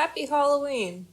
Happy Halloween!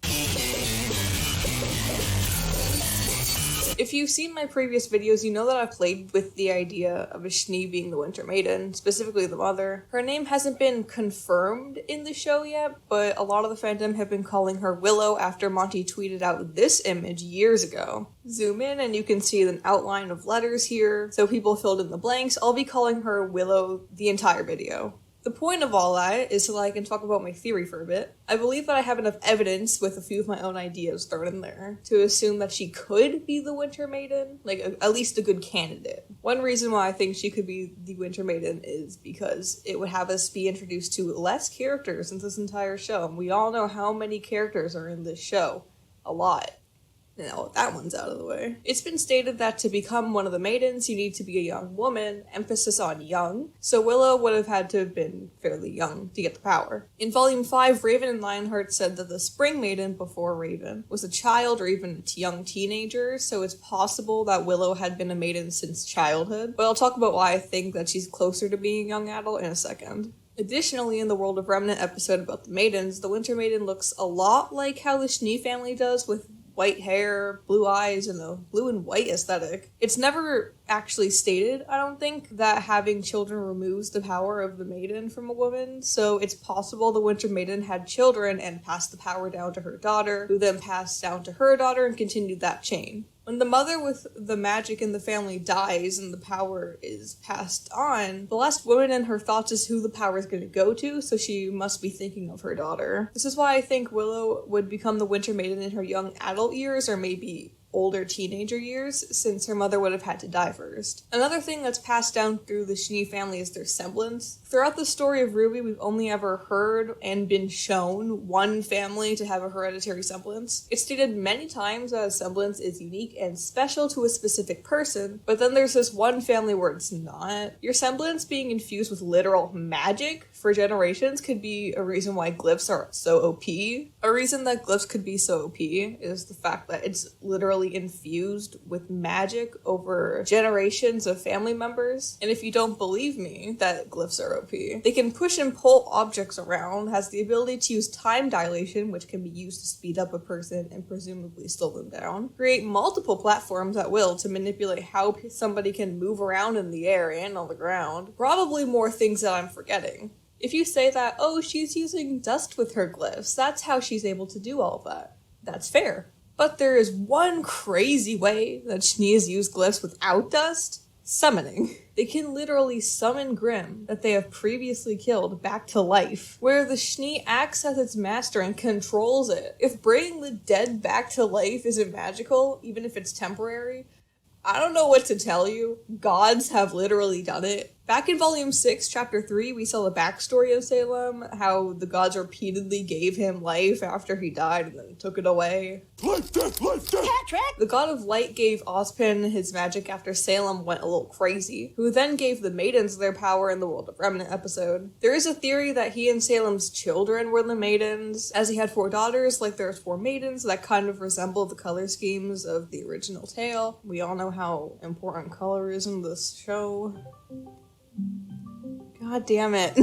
If you've seen my previous videos, you know that I've played with the idea of a SCHNEE being the Winter Maiden, specifically the mother. Her name hasn't been confirmed in the show yet, but a lot of the fandom have been calling her Willow after Monty tweeted out this image years ago. Zoom in and you can see an outline of letters here, so people filled in the blanks. I'll be calling her Willow the entire video. The point of all that is so that I can talk about my theory for a bit. I believe that I have enough evidence with a few of my own ideas thrown in there to assume that she could be the Winter Maiden, like at least a good candidate. One reason why I think she could be the Winter Maiden is because it would have us be introduced to less characters in this entire show, and we all know how many characters are in this show. A lot. Now that one's out of the way. It's been stated that to become one of the maidens, you need to be a young woman, emphasis on young, so Willow would have had to have been fairly young to get the power. In Volume 5, Raven and Lionheart said that the Spring Maiden before Raven was a child or even a young teenager, so it's possible that Willow had been a maiden since childhood, but I'll talk about why I think that she's closer to being a young adult in a second. Additionally, in the World of Remnant episode about the maidens, the Winter Maiden looks a lot like how the SCHNEE family does, with white hair, blue eyes, and a blue and white aesthetic. It's never actually stated, I don't think, that having children removes the power of the maiden from a woman, so it's possible the Winter Maiden had children and passed the power down to her daughter, who then passed down to her daughter and continued that chain. When the mother with the magic in the family dies and the power is passed on, the last woman in her thoughts is who the power is going to go to, so she must be thinking of her daughter. This is why I think Willow would become the Winter Maiden in her young adult years, or maybe older teenager years, since her mother would have had to die first. Another thing that's passed down through the SCHNEE family is their semblance. Throughout the story of RWBY, we've only ever heard and been shown one family to have a hereditary semblance. It's stated many times that a semblance is unique and special to a specific person, but then there's this one family where it's not. Your semblance being infused with literal magic for generations could be a reason why Glyphs are so OP. A reason that Glyphs could be so OP is the fact that it's literally infused with magic over generations of family members. And if you don't believe me that Glyphs are OP, they can push and pull objects around, has the ability to use time dilation, which can be used to speed up a person and presumably slow them down, create multiple platforms at will to manipulate how somebody can move around in the air and on the ground. Probably more things that I'm forgetting. If you say that, oh, she's using dust with her glyphs, that's how she's able to do all of that. That's fair. But there is one crazy way that SCHNEE has used glyphs without dust. Summoning. They can literally summon Grimm that they have previously killed back to life, where the SCHNEE acts as its master and controls it. If bringing the dead back to life isn't magical, even if it's temporary, I don't know what to tell you. Gods have literally done it. Back in Volume 6, Chapter 3, we saw the backstory of Salem, how the gods repeatedly gave him life after he died and then took it away. Life, death, life, death! The god of light gave Ozpin his magic after Salem went a little crazy, who then gave the maidens their power in the World of Remnant episode. There is a theory that he and Salem's children were the maidens, as he had 4 daughters, like there's 4 maidens that kind of resemble the color schemes of the original tale. We all know how important color is in this show. God damn it.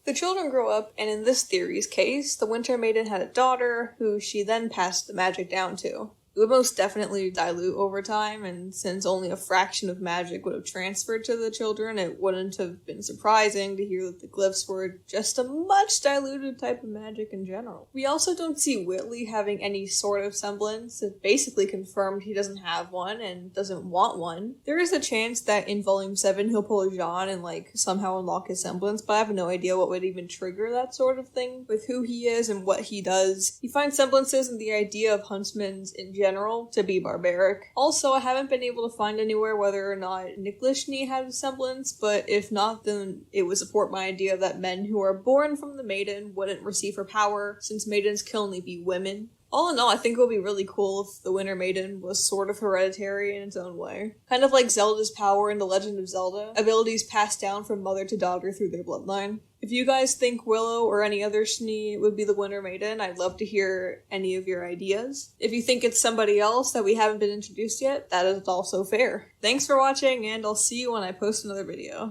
The children grow up, and in this theory's case, the Winter Maiden had a daughter who she then passed the magic down to. It would most definitely dilute over time, and since only a fraction of magic would have transferred to the children, it wouldn't have been surprising to hear that the glyphs were just a much diluted type of magic in general. We also don't see Whitley having any sort of semblance. It basically confirmed he doesn't have one and doesn't want one. There is a chance that in Volume 7 he'll pull a Jean and somehow unlock his semblance, but I have no idea what would even trigger that sort of thing with who he is and what he does. He finds semblances in the idea of huntsmen in general to be barbaric. Also, I haven't been able to find anywhere whether or not Nicholas SCHNEE had a semblance, but if not, then it would support my idea that men who are born from the maiden wouldn't receive her power, since maidens can only be women. All in all, I think it would be really cool if the Winter Maiden was sort of hereditary in its own way. Kind of like Zelda's power in The Legend of Zelda, abilities passed down from mother to daughter through their bloodline. If you guys think Willow or any other SCHNEE would be the Winter Maiden, I'd love to hear any of your ideas. If you think it's somebody else that we haven't been introduced yet, that is also fair. Thanks for watching, and I'll see you when I post another video.